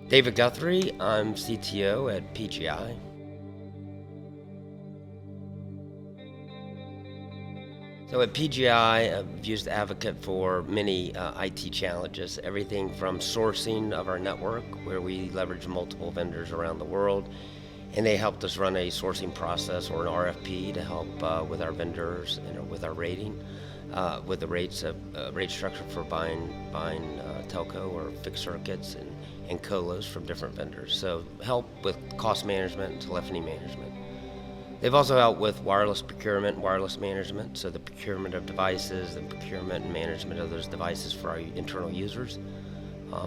David Guthrie, I'm CTO at PGI. So at PGI, I've used Advocate for many IT challenges, everything from sourcing of our network, where we leverage multiple vendors around the world, and they helped us run a sourcing process or an RFP to help with our vendors and with our rating, with the rate structure for buying telco or fixed circuits and colos from different vendors. So help with cost management and telephony management. They've also helped with wireless procurement and wireless management, so the procurement of devices, the procurement and management of those devices for our internal users.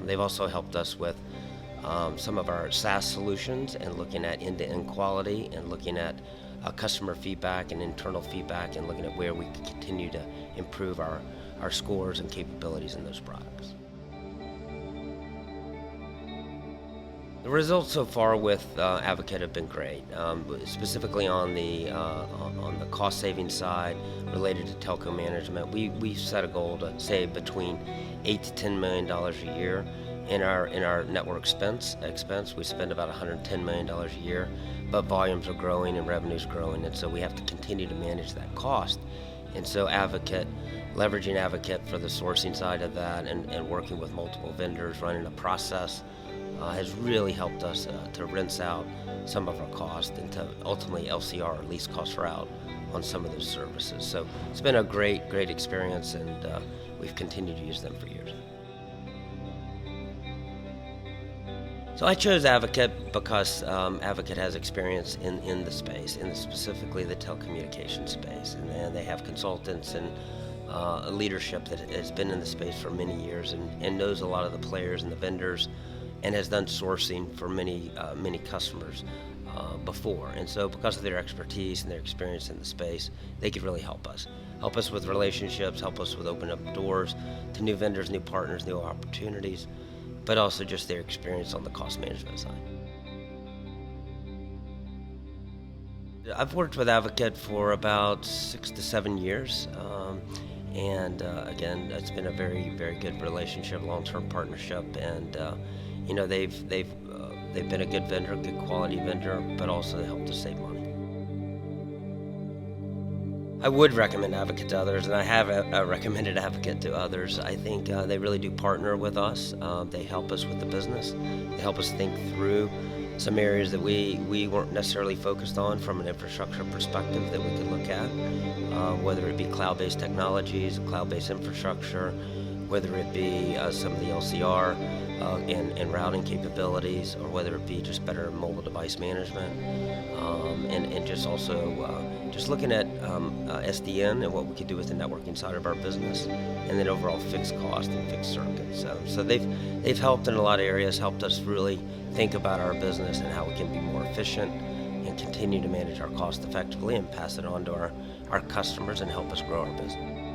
They've also helped us with some of our SaaS solutions and looking at end-to-end quality and looking at customer feedback and internal feedback and looking at where we can continue to improve our scores and capabilities in those products. The results so far with Advocate have been great, specifically on the cost-saving side related to telco management. We set a goal to save between $8 to $10 million a year in our network expense. We spend about $110 million a year, but volumes are growing and revenue's growing, and so we have to continue to manage that cost. And so leveraging Advocate for the sourcing side of that and working with multiple vendors, running a process, has really helped us to rinse out some of our cost and to ultimately LCR, or least cost route, on some of those services. So it's been a great experience, and we've continued to use them for years. So I chose Advocate because Advocate has experience in the space, specifically the telecommunications space, and they have consultants and leadership that has been in the space for many years and knows a lot of the players and the vendors, and has done sourcing for many customers before. And so because of their expertise and their experience in the space, they could really help us with relationships, help us with opening up doors to new vendors, new partners, new opportunities, but also just their experience on the cost management side. I've worked with Advocate for about 6 to 7 years, and again, it's been a very good relationship, long-term partnership, and they've been a good vendor, good quality vendor, but also they helped us save money. I would recommend Advocate to others, and I have recommended Advocate to others. I think they really do partner with us. They help us with the business. They help us think through some areas that we weren't necessarily focused on from an infrastructure perspective that we could look at, whether it be cloud-based technologies, cloud-based infrastructure, whether it be some of the LCR and routing capabilities, or whether it be just better mobile device management, and just also just looking at SDN and what we could do with the networking side of our business, and then overall fixed cost and fixed circuits. So they've helped in a lot of areas, helped us really think about our business and how we can be more efficient and continue to manage our cost effectively and pass it on to our customers and help us grow our business.